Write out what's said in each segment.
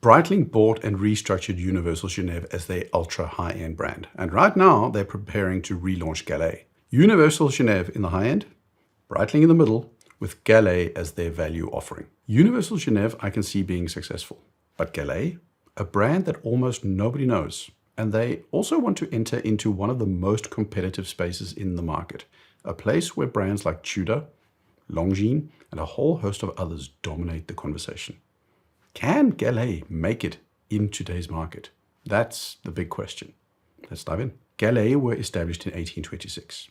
Breitling bought and restructured Universal Genève as their ultra high-end brand, and right now they're preparing to relaunch Gallet. Universal Genève in the high-end, Breitling in the middle, with Gallet as their value offering. Universal Genève I can see being successful, but Gallet, a brand that almost nobody knows, and they also want to enter into one of the most competitive spaces in the market, a place where brands like Tudor, Longines, and a whole host of others dominate the conversation. Can Gallet make it in today's market? That's the big question. Let's dive in. Gallet were established in 1826.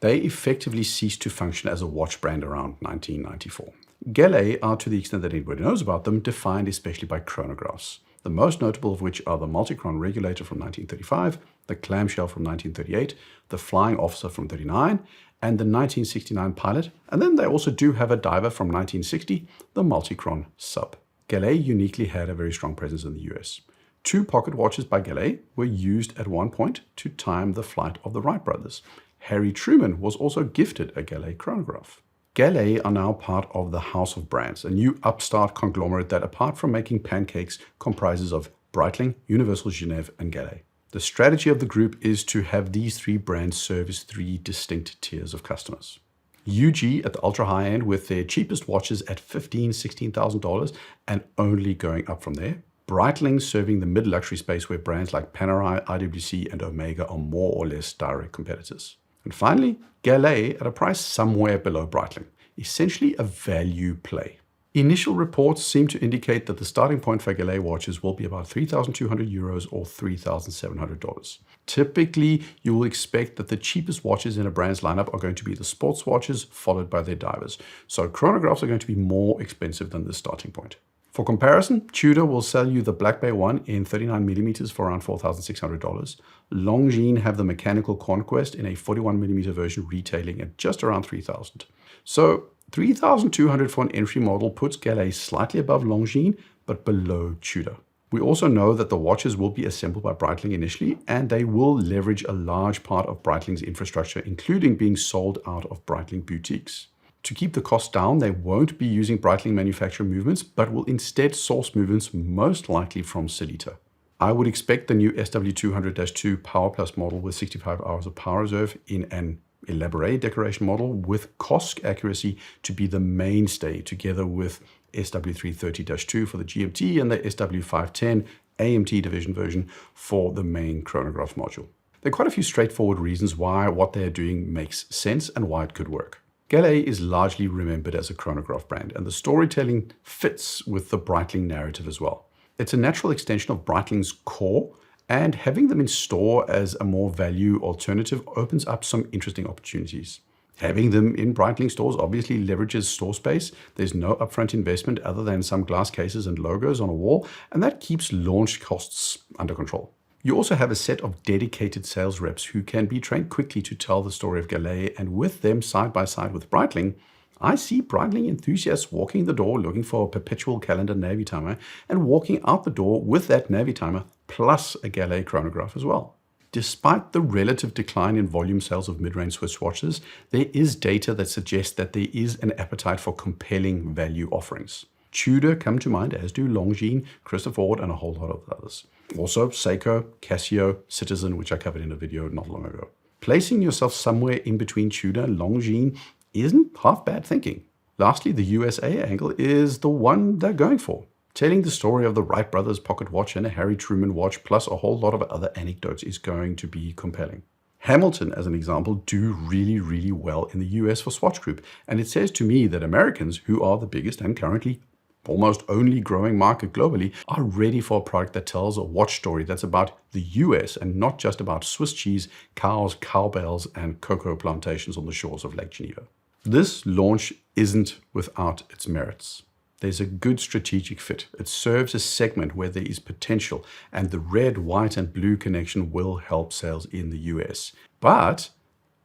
They effectively ceased to function as a watch brand around 1994. Gallet are, to the extent that anybody knows about them, defined especially by chronographs, the most notable of which are the multi-chron regulator from 1935, the clamshell from 1938, the flying officer from 1939, and the 1969 pilot, and then they also do have a diver from 1960, the multi-chron sub. Gallet uniquely had a very strong presence in the US. 2 pocket watches by Gallet were used at one point to time the flight of the Wright brothers. Harry Truman was also gifted a Gallet chronograph. Gallet are now part of the House of Brands, a new upstart conglomerate that, apart from making pancakes, comprises of Breitling, Universal Genève, and Gallet. The strategy of the group is to have these 3 brands serve as 3 distinct tiers of customers. UG at the ultra high end with their cheapest watches at $15,000, $16,000 and only going up from there. Breitling serving the mid-luxury space where brands like Panerai, IWC and Omega are more or less direct competitors. And finally, Gallet at a price somewhere below Breitling, essentially a value play. Initial reports seem to indicate that the starting point for Gallet watches will be about €3,200 or $3,700. Typically, you will expect that the cheapest watches in a brand's lineup are going to be the sports watches, followed by their divers. So chronographs are going to be more expensive than the starting point. For comparison, Tudor will sell you the Black Bay one in 39mm for around $4,600. Longines have the mechanical Conquest in a 41mm version retailing at just around $3,000. So $3,200 for an entry model puts Gallet slightly above Longines, but below Tudor. We also know that the watches will be assembled by Breitling initially, and they will leverage a large part of Breitling's infrastructure, including being sold out of Breitling boutiques. To keep the cost down, they won't be using Breitling manufacturer movements, but will instead source movements most likely from Sellita. I would expect the new SW200-2 Power Plus model with 65 hours of power reserve in an elaborate decoration model with COSC accuracy to be the mainstay, together with SW330-2 for the GMT and the SW510 AMT division version for the main chronograph module. There are quite a few straightforward reasons why what they're doing makes sense and why it could work. Gallet is largely remembered as a chronograph brand, and the storytelling fits with the Breitling narrative as well. It's a natural extension of Breitling's core, and having them in store as a more value alternative opens up some interesting opportunities. Having them in Breitling stores obviously leverages store space. There's no upfront investment other than some glass cases and logos on a wall, and that keeps launch costs under control. You also have a set of dedicated sales reps who can be trained quickly to tell the story of Gallet, and with them side by side with Breitling, I see Breitling enthusiasts walking the door looking for a perpetual calendar Navy timer and walking out the door with that Navy timer plus a Gallet chronograph as well. Despite the relative decline in volume sales of mid-range Swiss watches, there is data that suggests that there is an appetite for compelling value offerings. Tudor come to mind, as do Longines, Christopher Ward, and a whole lot of others. Also Seiko, Casio, Citizen, which I covered in a video not long ago. Placing yourself somewhere in between Tudor and Longines isn't half bad thinking. Lastly, the USA angle is the one they're going for. Telling the story of the Wright brothers pocket watch and a Harry Truman watch, plus a whole lot of other anecdotes, is going to be compelling. Hamilton, as an example, do really well in the US for Swatch Group, and it says to me that Americans, who are the biggest and currently almost only growing market globally, are ready for a product that tells a watch story that's about the US and not just about Swiss cheese, cows, cowbells, and cocoa plantations on the shores of Lake Geneva. This launch isn't without its merits. There's a good strategic fit. It serves a segment where there is potential, and the red, white, and blue connection will help sales in the US. But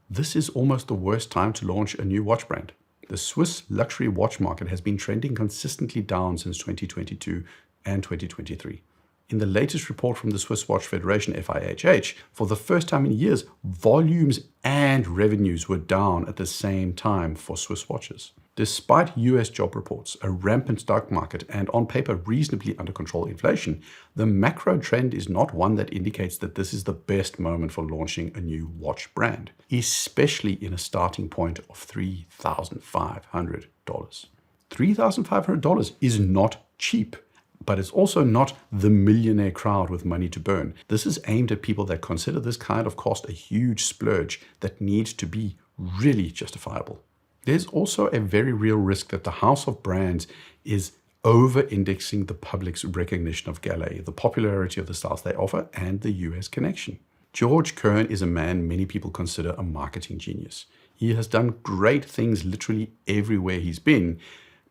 this is almost the worst time to launch a new watch brand. The Swiss luxury watch market has been trending consistently down since 2022 and 2023. In the latest report from the Swiss Watch Federation, FIHH, for the first time in years, volumes and revenues were down at the same time for Swiss watches. Despite US job reports, a rampant stock market, and on paper reasonably under control inflation, the macro trend is not one that indicates that this is the best moment for launching a new watch brand, especially in a starting point of $3,500. $3,500 is not cheap. But it's also not the millionaire crowd with money to burn. This is aimed at people that consider this kind of cost a huge splurge that needs to be really justifiable. There's also a very real risk that the house of brands is over-indexing the public's recognition of Gallet, the popularity of the styles they offer, and the US connection. George Kern is a man many people consider a marketing genius. He has done great things literally everywhere he's been,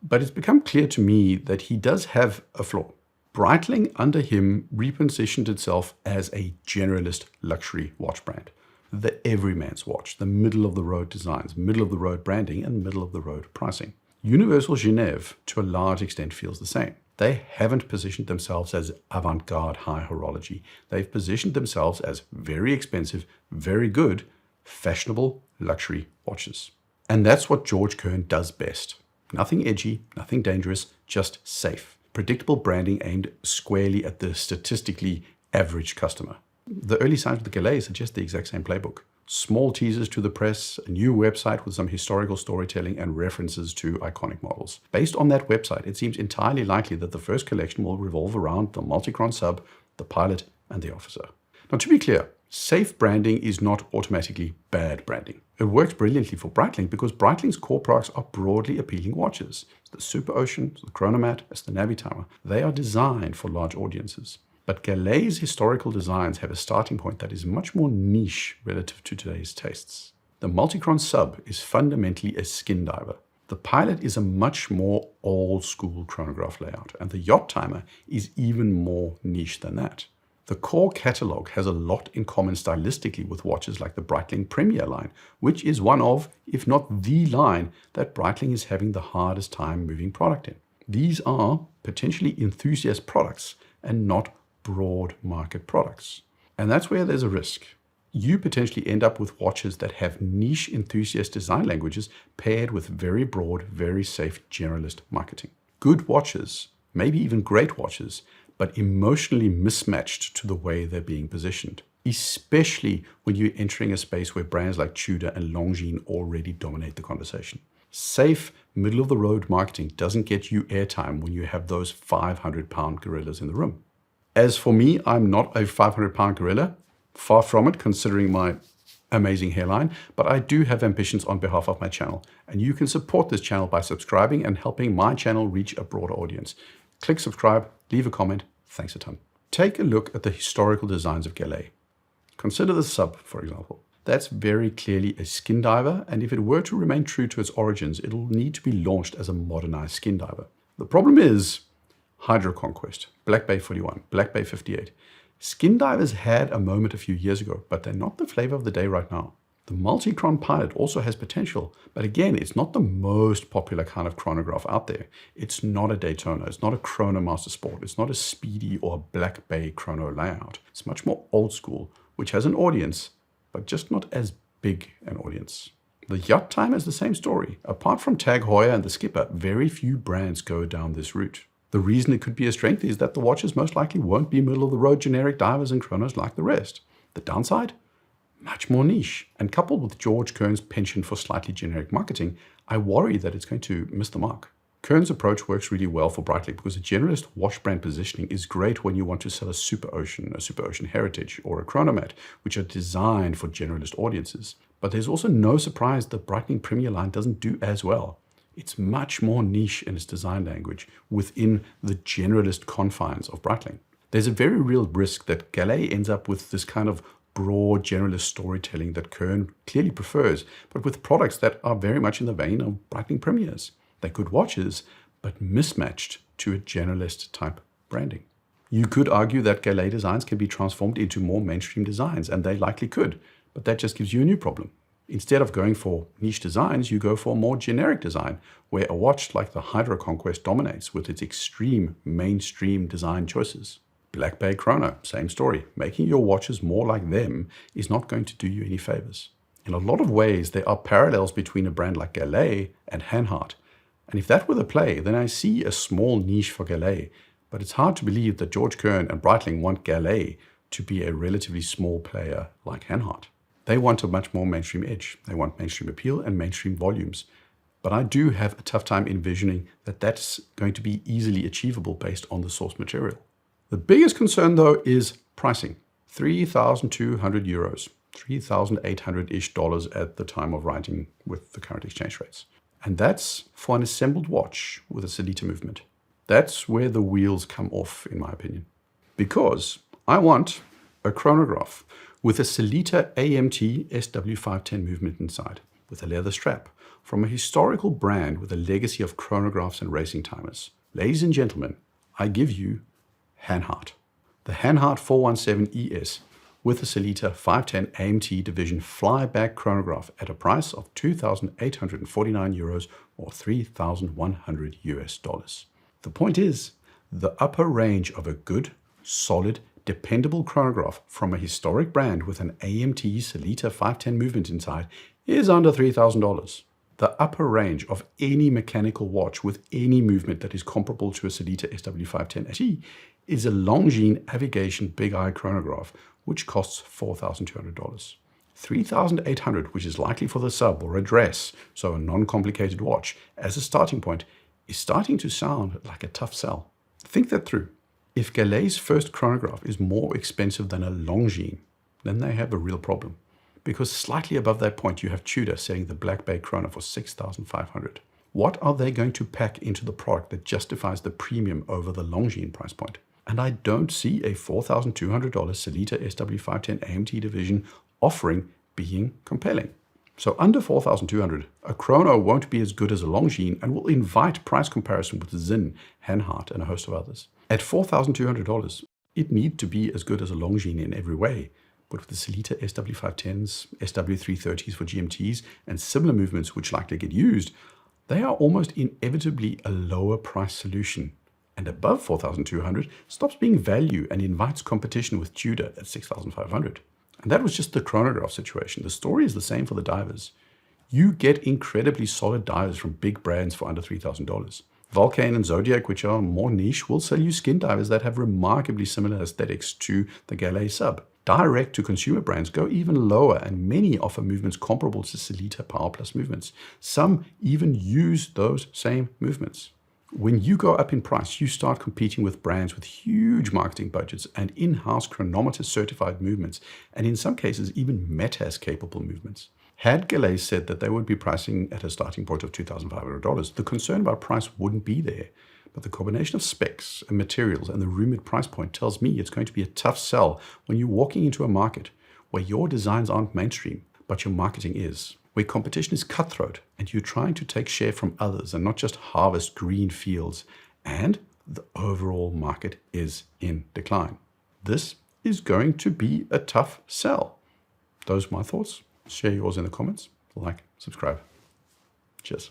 but it's become clear to me that he does have a flaw. Breitling, under him, repositioned itself as a generalist luxury watch brand. The everyman's watch, the middle-of-the-road designs, middle-of-the-road branding, and middle-of-the-road pricing. Universal Genève, to a large extent, feels the same. They haven't positioned themselves as avant-garde high horology. They've positioned themselves as very expensive, very good, fashionable luxury watches. And that's what George Kern does best. Nothing edgy, nothing dangerous, just safe. Predictable branding aimed squarely at the statistically average customer. The early signs of the Gallet suggest the exact same playbook. Small teasers to the press, a new website with some historical storytelling and references to iconic models. Based on that website, it seems entirely likely that the first collection will revolve around the multi-chron sub, the pilot, and the officer. Now, to be clear, safe branding is not automatically bad branding. It works brilliantly for Breitling because Breitling's core products are broadly appealing watches. The Super Ocean, the Chronomat, as the Navitimer, they are designed for large audiences. But Gallet's historical designs have a starting point that is much more niche relative to today's tastes. The multi-chron sub is fundamentally a skin diver. The pilot is a much more old-school chronograph layout, and the yacht timer is even more niche than that. The core catalog has a lot in common stylistically with watches like the Breitling Premier line, which is one of, if not the line, that Breitling is having the hardest time moving product in. These are potentially enthusiast products and not broad market products. And that's where there's a risk. You potentially end up with watches that have niche enthusiast design languages paired with very broad, very safe generalist marketing. Good watches, maybe even great watches, but emotionally mismatched to the way they're being positioned, especially when you're entering a space where brands like Tudor and Longines already dominate the conversation. Safe, middle-of-the-road marketing doesn't get you airtime when you have those 500-pound gorillas in the room. As for me, I'm not a 500-pound gorilla, far from it considering my amazing hairline, but I do have ambitions on behalf of my channel, and you can support this channel by subscribing and helping my channel reach a broader audience. Click subscribe, leave a comment, thanks a ton. Take a look at the historical designs of Gallet. Consider the sub, for example. That's very clearly a skin diver, and if it were to remain true to its origins, it'll need to be launched as a modernized skin diver. The problem is Hydro Conquest, Black Bay 41, Black Bay 58. Skin divers had a moment a few years ago, but they're not the flavor of the day right now. The multi-chron pilot also has potential, but again, it's not the most popular kind of chronograph out there. It's not a Daytona, it's not a Chronomaster Sport, it's not a Speedy or a Black Bay chrono layout. It's much more old school, which has an audience, but just not as big an audience. The yacht timer is the same story. Apart from Tag Heuer and the Skipper, very few brands go down this route. The reason it could be a strength is that the watches most likely won't be middle-of-the-road generic divers and chronos like the rest. The downside? Much more niche. And coupled with George Kern's penchant for slightly generic marketing, I worry that it's going to miss the mark. Kern's approach works really well for Breitling because a generalist watch brand positioning is great when you want to sell a Super Ocean Heritage, or a Chronomat, which are designed for generalist audiences. But there's also no surprise the Breitling Premier line doesn't do as well. It's much more niche in its design language within the generalist confines of Breitling. There's a very real risk that Gallet ends up with this kind of broad generalist storytelling that Kern clearly prefers, but with products that are very much in the vein of Breitling Premiers. They're good watches, but mismatched to a generalist type branding. You could argue that Gallet designs can be transformed into more mainstream designs, and they likely could, but that just gives you a new problem. Instead of going for niche designs, you go for a more generic design, where a watch like the Hydro Conquest dominates with its extreme mainstream design choices. Black Bay Chrono, same story. Making your watches more like them is not going to do you any favors. In a lot of ways, there are parallels between a brand like Gallet and Hanhart. And if that were the play, then I see a small niche for Gallet. But it's hard to believe that George Kern and Breitling want Gallet to be a relatively small player like Hanhart. They want a much more mainstream edge. They want mainstream appeal and mainstream volumes. But I do have a tough time envisioning that that's going to be easily achievable based on the source material. The biggest concern, though, is pricing. 3,200 euros, $3,800-ish at the time of writing with the current exchange rates. And that's for an assembled watch with a Sellita movement. That's where the wheels come off, in my opinion. Because I want a chronograph with a Sellita AMT SW510 movement inside, with a leather strap, from a historical brand with a legacy of chronographs and racing timers. Ladies and gentlemen, I give you Hanhart. The Hanhart 417 ES with the Sellita 510 AMT division flyback chronograph at a price of 2,849 euros or $3,100. The point is, the upper range of a good, solid, dependable chronograph from a historic brand with an AMT Sellita 510 movement inside is under $3,000. The upper range of any mechanical watch with any movement that is comparable to a Sellita SW510 is a Longines Avigation Big Eye chronograph, which costs $4,200. $3,800, which is likely for the sub or a dress, so a non-complicated watch, as a starting point, is starting to sound like a tough sell. Think that through. If Gallet's first chronograph is more expensive than a Longines, then they have a real problem. Because slightly above that point, you have Tudor selling the Black Bay Chrono for $6,500. What are they going to pack into the product that justifies the premium over the Longines price point? And I don't see a $4,200 Sellita SW510 AMT division offering being compelling. So under $4,200, a chrono won't be as good as a Longines and will invite price comparison with Zinn, Hanhart, and a host of others. At $4,200, it needs to be as good as a Longines in every way. But with the Sellita SW510s, SW330s for GMTs, and similar movements which likely get used, they are almost inevitably a lower price solution. And above 4,200 stops being value and invites competition with Tudor at 6,500. And that was just the chronograph situation. The story is the same for the divers. You get incredibly solid divers from big brands for under $3,000. Vulcane and Zodiac, which are more niche, will sell you skin divers that have remarkably similar aesthetics to the Gallet sub. Direct-to-consumer brands go even lower, and many offer movements comparable to Sellita Power Plus movements. Some even use those same movements. When you go up in price, you start competing with brands with huge marketing budgets and in-house chronometer-certified movements, and in some cases, even METAS-capable movements. Had Gallet said that they would be pricing at a starting point of $2,500, the concern about price wouldn't be there. But the combination of specs and materials and the rumored price point tells me it's going to be a tough sell when you're walking into a market where your designs aren't mainstream, but your marketing is, where competition is cutthroat and you're trying to take share from others and not just harvest green fields, and the overall market is in decline. This is going to be a tough sell. Those are my thoughts. Share yours in the comments. Like, subscribe. Cheers.